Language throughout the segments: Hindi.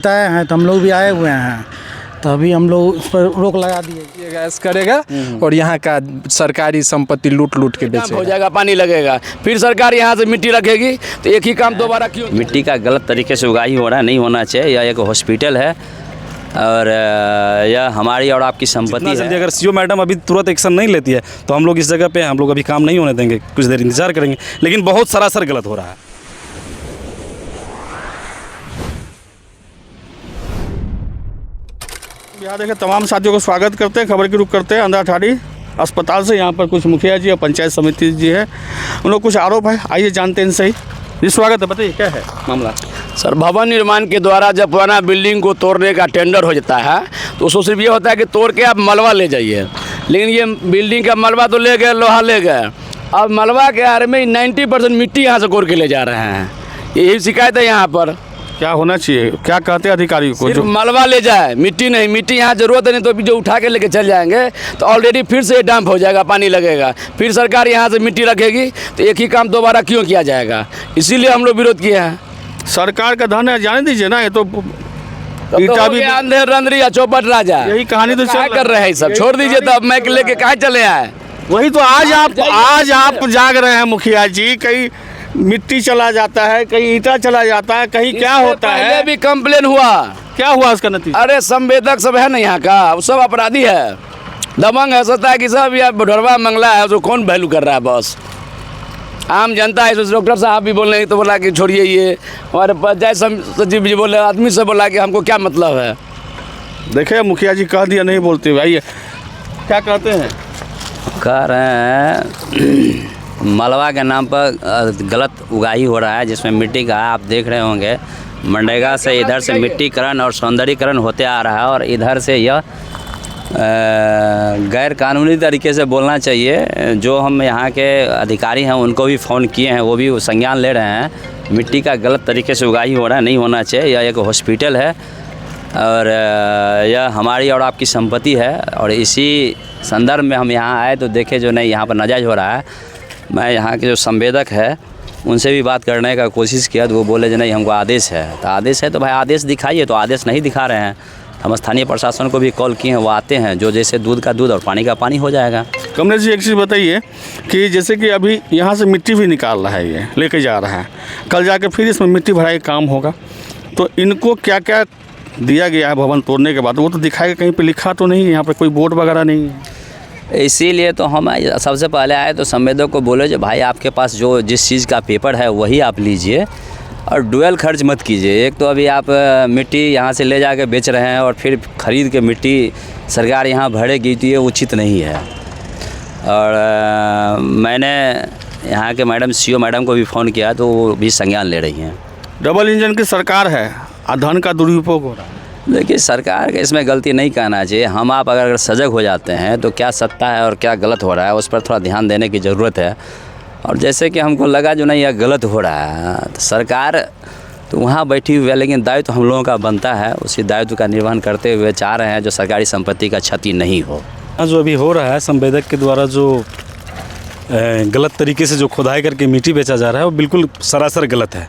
तय हैं तो हम लोग भी आए हुए हैं, तो अभी हम लोग उस पर रोक लगा दिए। ये गैस करेगा और यहाँ का सरकारी संपत्ति लूट के हो बेचेगा। जाएगा, पानी लगेगा, फिर सरकार यहाँ से मिट्टी रखेगी तो एक ही काम दोबारा क्यों? मिट्टी का गलत तरीके से उगाही हो रहा है, नहीं होना चाहिए। यह एक हॉस्पिटल है और यह हमारी और आपकी संपत्ति जल्दी है। अगर सीओ मैडम अभी तुरंत एक्शन नहीं लेती है तो हम लोग इस जगह पे हम लोग अभी काम नहीं होने देंगे, कुछ देर इंतजार करेंगे, लेकिन बहुत सरासर गलत हो रहा है। यहाँ देखें, तमाम साथियों को स्वागत करते हैं, खबर की रुख करते हैं अंधा ठाड़ी अस्पताल से। यहाँ पर कुछ मुखिया जी और पंचायत समिति जी है, उन लोग कुछ आरोप है, आइए जानते हैं इनसे। जी स्वागत है, बताइए क्या है मामला? सर, भवन निर्माण के द्वारा जब पुराना बिल्डिंग को तोड़ने का टेंडर हो जाता है तो उसको सिर्फ ये होता है कि तोड़ के आप मलबा ले जाइए, लेकिन ये बिल्डिंग का मलबा तो ले गए, लोहा ले गए, अब मलबा के आरे में 90% मिट्टी यहाँ से कोड़ के ले जा रहे हैं। यही शिकायत है यहाँ पर। क्या होना चाहिए, क्या कहते हैं अधिकारी को? सिर्फ मलबा ले जाए, मिट्टी नहीं, मिट्टी यहाँ जरूरत नहीं, तो जो उठा के लेके चल जाएंगे तो ऑलरेडी फिर से डंप हो जाएगा, पानी लगेगा, फिर सरकार यहाँ से मिट्टी रखेगी तो एक ही काम दोबारा क्यों किया जाएगा? इसीलिए हम लोग विरोध किए हैं। सरकार का धन है, जाने दीजिए ना, ये तो ईटा भी अंधेर रंधरी या चौपट राजा, यही कहानी तो क्या कर रहे हैं सब? छोड़ दीजिए, तब मैं लेके कहाँ चले आए? वही तो आज आप जाग रहे हैं मुखिया जी, कहीं मिट्टी चला जाता है, कहीं ईटा चला जाता है, कहीं क्या होता है? पहले भी कंप्लेन हुआ, क्या हुआ उसका नतीजा? अरे संवेदक सब है ना यहाँ का, वो सब अपराधी है, दबंग है, सोचता है कि सब यार बुढ़वा मंगला है, उसको कौन वैल्यू कर रहा है? बस आम जनता है। डॉक्टर साहब भी बोल रहे तो बोला कि छोड़िए, ये हमारे पंचायत सचिव जी बोले, आदमी से बोला कि हमको क्या मतलब है। देखे मुखिया जी कह दिया, नहीं बोलते भाई, क्या कहते हैं? कह रहे हैं मलबा के नाम पर गलत उगाही हो रहा है, जिसमें मिट्टी का आप देख रहे होंगे मनरेगा से इधर से मिट्टीकरण और सौंदर्यीकरण होते आ रहा है, और इधर से यह गैर कानूनी तरीके से बोलना चाहिए। जो हम यहाँ के अधिकारी हैं उनको भी फ़ोन किए हैं, वो भी संज्ञान ले रहे हैं। मिट्टी का गलत तरीके से उगाही हो रहा है, नहीं होना चाहिए। यह एक हॉस्पिटल है और यह हमारी और आपकी संपत्ति है, और इसी संदर्भ में हम यहाँ आए तो देखे जो नहीं यहाँ पर नाजायज़ हो रहा है। मैं यहाँ के जो संवेदक है उनसे भी बात करने का कोशिश किया तो वो बोले जो नहीं हमको आदेश है। तो आदेश है तो भाई आदेश दिखाइए, तो आदेश नहीं दिखा रहे हैं। हम स्थानीय प्रशासन को भी कॉल किए हैं, वो आते हैं, जो जैसे दूध का दूध और पानी का पानी हो जाएगा। कमलेश जी एक चीज़ बताइए कि जैसे कि अभी यहाँ से मिट्टी भी निकाल रहा है, ये लेके जा रहा है, कल जाके फिर इसमें मिट्टी भराई काम होगा, तो इनको क्या क्या दिया गया है भवन तोड़ने के बाद? वो तो दिखाएगा, कहीं पे लिखा तो नहीं है, यहाँ पे कोई बोर्ड वगैरह नहीं है। इसीलिए तो हम सबसे पहले आए तो संवेदक को बोले जो भाई आपके पास जो जिस चीज़ का पेपर है वही आप लीजिए, और डुअल खर्च मत कीजिए। एक तो अभी आप मिट्टी यहाँ से ले जाके बेच रहे हैं और फिर ख़रीद के मिट्टी सरकार यहाँ भरेगी, तो ये उचित नहीं है। और मैंने यहाँ के मैडम सीओ मैडम को भी फ़ोन किया तो वो भी संज्ञान ले रही हैं। डबल इंजन की सरकार है, धन का दुरुपयोग हो रहा है। देखिए, सरकार के इसमें गलती नहीं कहना चाहिए। हम आप अगर सजग हो जाते हैं तो क्या सत्ता है और क्या गलत हो रहा है उस पर थोड़ा ध्यान देने की ज़रूरत है। और जैसे कि हमको लगा जो नहीं यह गलत हो रहा है, तो सरकार तो वहाँ बैठी हुई है, लेकिन दायित्व हम लोगों का बनता है, उसी दायित्व का निर्वहन करते हुए चाह रहे हैं जो सरकारी संपत्ति का क्षति नहीं हो। जो अभी हो रहा है संवेदक के द्वारा जो गलत तरीके से जो खुदाई करके मिट्टी बेचा जा रहा है वो बिल्कुल सरासर गलत है।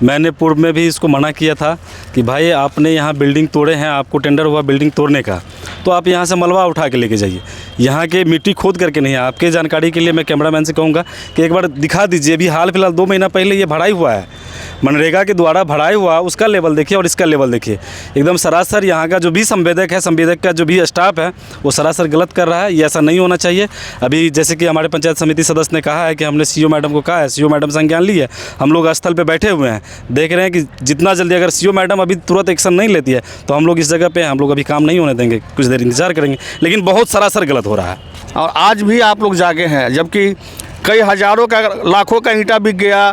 मैंने पूर्व में भी इसको मना किया था कि भाई आपने यहाँ बिल्डिंग तोड़े हैं, आपको टेंडर हुआ बिल्डिंग तोड़ने का, तो आप यहाँ से मलबा उठा के लेके जाइए, यहाँ के मिट्टी खोद करके नहीं। आपके जानकारी के लिए मैं कैमरामैन से कहूँगा कि एक बार दिखा दीजिए, अभी हाल फिलहाल 2 महीना पहले ये भराई हुआ है, मनरेगा के द्वारा भराई हुआ, उसका लेवल देखिए और इसका लेवल देखिए, एकदम सरासर। यहाँ का जो भी संवेदक है, संवेदक का जो भी स्टाफ है वो सरासर गलत कर रहा है। ये ऐसा नहीं होना चाहिए। अभी जैसे कि हमारे पंचायत समिति सदस्य ने कहा है कि हमने सीओ मैडम को कहा है, सीओ मैडम संज्ञान ली है, हम लोग स्थल पे बैठे हुए हैं, देख रहे हैं कि जितना जल्दी अगर सीओ मैडम अभी तुरंत एक्शन नहीं लेती है तो हम लोग इस जगह पे हम लोग अभी काम नहीं होने देंगे, कुछ देर इंतजार करेंगे, लेकिन बहुत सरासर गलत हो रहा है। और आज भी आप लोग जागे हैं, जबकि कई हज़ारों का लाखों का ईंटा बिक गया,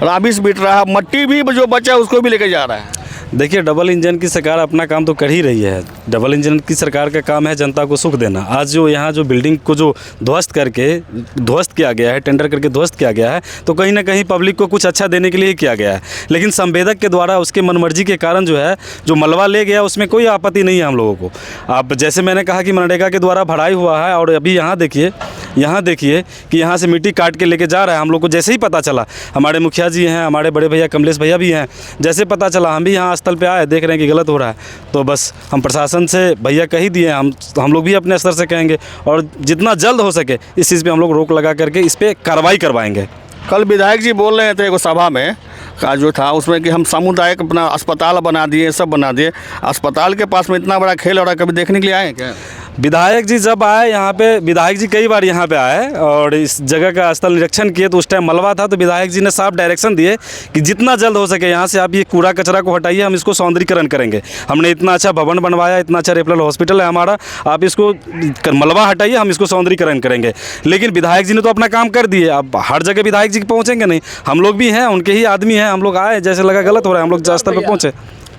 राबिस बिट रहा है, मट्टी भी जो बचा उसको भी लेके जा रहा है। देखिए, डबल इंजन की सरकार अपना काम तो कर ही रही है। डबल इंजन की सरकार का काम है जनता को सुख देना। आज जो यहाँ जो बिल्डिंग को जो ध्वस्त किया गया है, टेंडर करके ध्वस्त किया गया है, तो कहीं ना कहीं पब्लिक को कुछ अच्छा देने के लिए ही किया गया है। लेकिन संवेदक के द्वारा उसके मनमर्जी के कारण जो है जो मलबा ले गया उसमें कोई आपत्ति नहीं है हम लोगों को। आप जैसे मैंने कहा कि मनरेगा के द्वारा भराई हुआ है, और अभी यहाँ देखिए यहाँ देखिए कि यहाँ से मिट्टी काट के लेके जा रहा है। हम लोग को जैसे ही पता चला, हमारे मुखिया जी हैं, हमारे बड़े भैया कमलेश भैया भी हैं, जैसे पता चला हम भी यहाँ स्थल पे आए, देख रहे हैं कि गलत हो रहा है। तो बस हम प्रशासन से भैया कह ही दिए, हम लोग भी अपने स्तर से कहेंगे और जितना जल्द हो सके इस चीज़ पे हम लोग रोक लगा करके इस पर कार्रवाई करवाएंगे। कल विधायक जी बोल रहे थे एक सभा में का जो था उसमें कि हम सामुदायिक अपना अस्पताल बना दिए, सब बना दिए। अस्पताल के पास में इतना बड़ा खेल हो रहा है, कभी देखने के लिए आए हैं क्या? विधायक जी जब आए यहाँ पे, विधायक जी कई बार यहाँ पे आए और इस जगह का स्थल निरीक्षण किए, तो उस टाइम मलबा था। तो विधायक जी ने साफ डायरेक्शन दिए कि जितना जल्द हो सके यहाँ से आप ये कूड़ा कचरा को हटाइए, हम इसको सौंदर्यीकरण करेंगे। हमने इतना अच्छा भवन बनवाया, इतना अच्छा रेफरल हॉस्पिटल है हमारा, आप इसको मलबा हटाइए, हम इसको सौंदर्यीकरण करेंगे। लेकिन विधायक जी ने तो अपना काम कर दिए। अब हर जगह विधायक जी पहुँचेंगे नहीं, हम लोग भी हैं, उनके ही आदमी हैं। हम लोग आए, जैसे लगा गलत हो रहा है, हम लोग स्थल पर पहुँचे।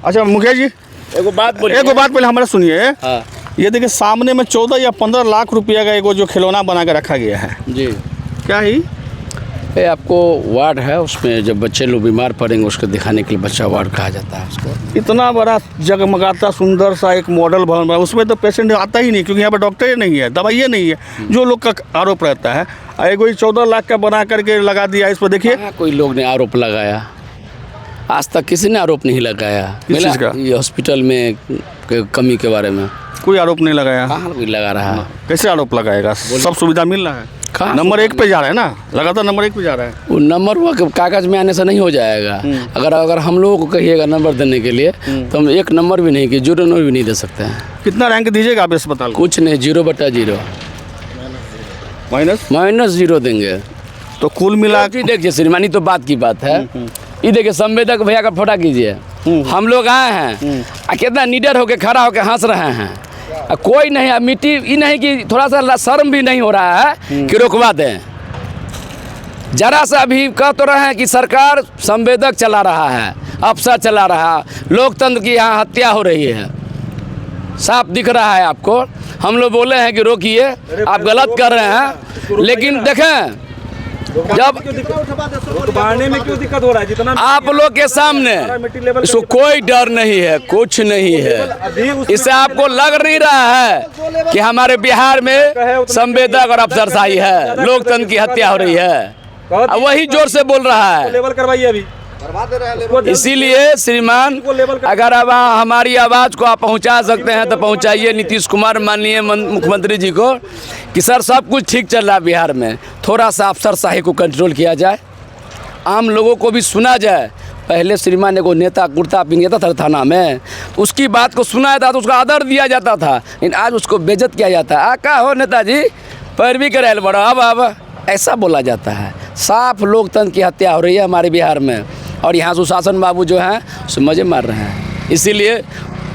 अच्छा मुखिया जी, एक बात पहले हमारा सुनिए। ये देखिए सामने में 14 या 15 लाख रुपया का एक जो खिलौना बना के रखा गया है जी। क्या ही ये आपको वार्ड है, उसमें जब बच्चे लोग बीमार पड़ेंगे उसको दिखाने के लिए बच्चा वार्ड कहा जाता है उसको। इतना बड़ा जगमगाता सुंदर सा एक मॉडल भवन बना, उसमें तो पेशेंट आता ही नहीं, क्योंकि यहाँ पर डॉक्टर ही नहीं है, दवाइयाँ नहीं है, जो लोग का आरोप रहता है। एक 14 लाख का बना करके लगा दिया इस पर। देखिए कोई लोग ने आरोप लगाया, आज तक किसी ने आरोप नहीं लगाया। किस चीज़ का? ये हॉस्पिटल में कमी के बारे में कोई आरोप नहीं लगाया। कहाँ कोई लगा रहा है? कैसे आरोप लगाएगा? सब सुविधा मिल रहा है, नंबर 1 पे जा रहा है ना, लगातार नंबर 1 पे जा रहा है। वो नंबर हुआ कागज में आने से नहीं हो जाएगा। अगर हम लोगों को कहिएगा नंबर देने के लिए तो हम 1 नंबर भी नहीं, कि 0 नंबर भी नहीं दे सकते हैं। कितना रैंक दीजिएगा आप अस्पताल को? कुछ नहीं, 0/0 -0 देंगे। तो कुल मिला देखिए श्रीमानी, तो बात की बात है। ये देखिए संवेदक भैया का फोटा कीजिए, हम लोग आए हैं, कितना निडर होके खड़ा होके हंस रहे हैं। कोई नहीं, मिट्टी ये नहीं कि थोड़ा सा शर्म भी नहीं हो रहा है कि रोकवा दें। जरा सा अभी कह तो रहे हैं कि सरकार संवेदक चला रहा है, अफसर चला रहा है, लोकतंत्र की यहाँ हत्या हो रही है, साफ दिख रहा है आपको। हम लोग बोले हैं कि रोकिए, आप गलत कर रहे हैं। लेकिन देखें, जब बढ़ने में क्यों दिक्कत हो रहा है? जितना आप लोग के सामने इसको कोई डर नहीं है, कुछ नहीं है। इससे आपको लग नहीं रहा है कि हमारे बिहार में संवेदक और अफसरशाही है, लोकतंत्र की हत्या हो रही है। वही जोर से बोल रहा है। लेवल करवाइए अभी। इसीलिए श्रीमान, अगर अब हमारी आवाज़ को आप पहुंचा सकते हैं तो पहुंचाइए नीतीश कुमार माननीय मुख्यमंत्री जी को कि सर सब कुछ ठीक चल रहा है बिहार में, थोड़ा सा अफसरशाही को कंट्रोल किया जाए, आम लोगों को भी सुना जाए। पहले श्रीमान ने को नेता कुर्ता पहन गया था थाना में, उसकी बात को सुना जाता तो उसका आदर दिया जाता था, लेकिन आज उसको बेइज्जत किया जाता है। का हो नेताजी पैरवी करे बड़ा, अब ऐसा बोला जाता है। साफ लोकतंत्र की हत्या हो रही है हमारे बिहार में, और यहाँ सुशासन बाबू जो हैं उसे मज़े मार रहे हैं। इसीलिए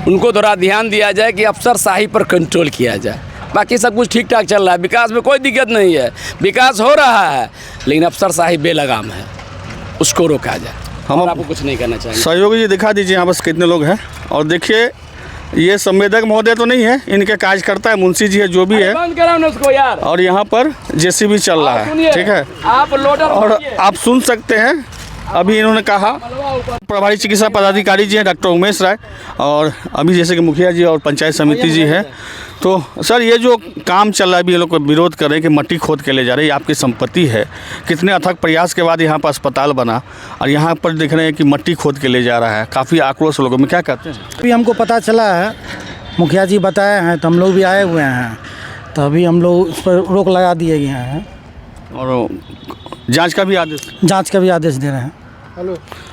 उनको थोड़ा ध्यान दिया जाए कि अफसरशाही पर कंट्रोल किया जाए। बाकी सब कुछ ठीक ठाक चल रहा है, विकास में कोई दिक्कत नहीं है, विकास हो रहा है, लेकिन अफसरशाही बेलगाम है, उसको रोका जाए। हम आपको कुछ नहीं करना चाहिए। सहयोगी जी दिखा दीजिए यहाँ बस कितने लोग हैं। और देखिए ये संवेदक महोदय तो नहीं है, इनके कार्यकर्ता है, मुंशी जी है, जो भी है। बंद कराओ ना उसको यार। और यहाँ पर जेसीबी चल रहा है, ठीक है। आप लोडर और आप सुन सकते हैं अभी इन्होंने कहा, प्रभारी चिकित्सा पदाधिकारी जी हैं डॉक्टर उमेश राय, और अभी जैसे कि मुखिया जी और पंचायत समिति जी हैं। तो सर ये जो काम चल रहा है, अभी ये लोग को विरोध कर रहे हैं कि मट्टी खोद के ले जा रहे हैं, आपकी संपत्ति है, कितने अथक प्रयास के बाद यहाँ पर अस्पताल बना, और यहाँ पर देख रहे हैं कि मट्टी खोद के ले जा रहा है। काफ़ी आक्रोश लोगों में, क्या कहते हैं? अभी हमको पता चला है, मुखिया जी बताए हैं तो हम लोग भी आए हुए हैं, तो अभी हम लोग उस पर रोक लगा दिए गए हैं और जांच का भी आदेश दे रहे हैं।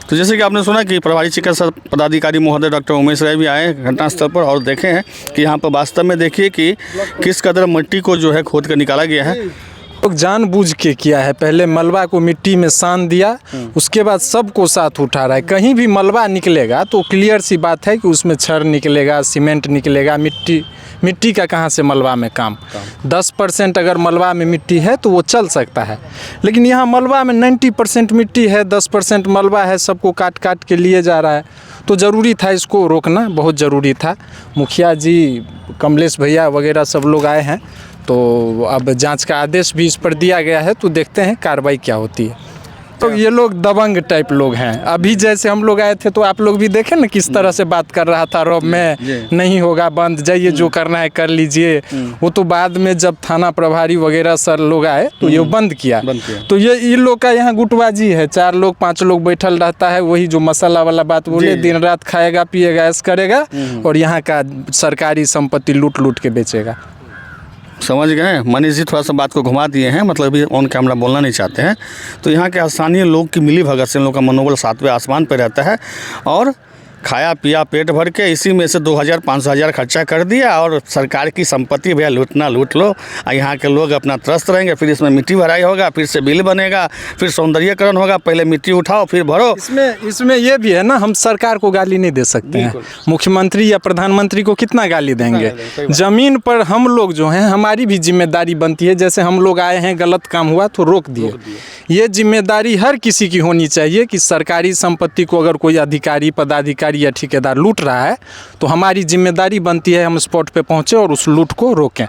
तो जैसे कि आपने सुना कि प्रभारी चिकित्सा पदाधिकारी महोदय डॉक्टर उमेश राय भी आए घटनास्थल पर और देखे हैं कि यहाँ पर वास्तव में देखिए कि किस कदर मिट्टी को जो है खोद कर निकाला गया है। लोग जानबूझ के किया है, पहले मलबा को मिट्टी में सान दिया, उसके बाद सबको साथ उठा रहा है। कहीं भी मलबा निकलेगा तो क्लियर सी बात है कि उसमें छड़ निकलेगा, सीमेंट निकलेगा, मिट्टी का कहाँ से मलबा में काम। 10% अगर मलबा में मिट्टी है तो वो चल सकता है, लेकिन यहाँ मलबा में 90% मिट्टी है, 10% मलबा है, सबको काट काट के लिए जा रहा है। तो ज़रूरी था इसको रोकना, बहुत ज़रूरी था। मुखिया जी, कमलेश भैया वगैरह सब लोग आए हैं, तो अब जांच का आदेश भी इस पर दिया गया है, तो देखते हैं कार्रवाई क्या होती है। सकते तो हैं? ये लोग दबंग टाइप लोग हैं। अभी जैसे हम लोग आए थे तो आप लोग भी देखे ना किस तरह से बात कर रहा था, रोब में नहीं होगा बंद, जाइए जो करना है कर लीजिए। वो तो बाद में जब थाना प्रभारी वगैरह सर लोग आए तो ये बंद किया। तो ये इन लोग का यहाँ गुटबाजी है, 4 लोग 5 लोग बैठल रहता है, वही जो मसाला वाला बात बोले, दिन रात खाएगा पिएगा ऐश करेगा और यहाँ का सरकारी संपत्ति लूट लूट के बेचेगा। समझ गए मनीष जी, थोड़ा सा बात को घुमा दिए हैं, मतलब अभी ऑन कैमरा बोलना नहीं चाहते हैं। तो यहाँ के स्थानीय लोग की मिली भगत से इन लोग का मनोबल 7वें आसमान पर रहता है और खाया पिया पेट भर के इसी में से 2000-5000 खर्चा कर दिया और सरकार की संपत्ति भैया लूटना लूट लो। यहाँ के लोग अपना त्रस्त रहेंगे, फिर इसमें मिट्टी भराई होगा, फिर से बिल बनेगा, फिर सौंदर्यीकरण होगा, पहले मिट्टी उठाओ फिर भरो। इसमें ये भी है ना, हम सरकार को गाली नहीं दे सकते हैं, मुख्यमंत्री या प्रधानमंत्री को कितना गाली देंगे। जमीन पर हम लोग जो हैं हमारी भी जिम्मेदारी बनती है, जैसे हम लोग आए हैं गलत काम हुआ तो रोक दिए। ये जिम्मेदारी हर किसी की होनी चाहिए कि सरकारी संपत्ति को अगर कोई अधिकारी पदाधिकारी या ठेकेदार लूट रहा है तो हमारी जिम्मेदारी बनती है हम स्पॉट पे पहुंचे और उस लूट को रोकें।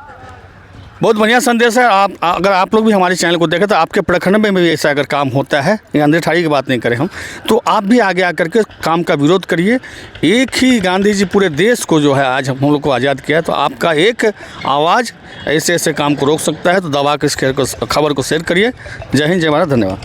बहुत बढ़िया संदेश है। अगर आप लोग भी हमारे चैनल को देखें तो आपके प्रखंड में भी ऐसा अगर काम होता है, ये अंधेर ठाड़ी की बात नहीं करें हम, तो आप भी आगे आकर के काम का विरोध करिए। एक ही गांधी जी पूरे देश को जो है आज हम लोग को आज़ाद किया है, तो आपका एक आवाज़ ऐसे ऐसे काम को रोक सकता है। तो दबा के इस खबर को शेयर करिए। जय हिंद, जय भारत, धन्यवाद।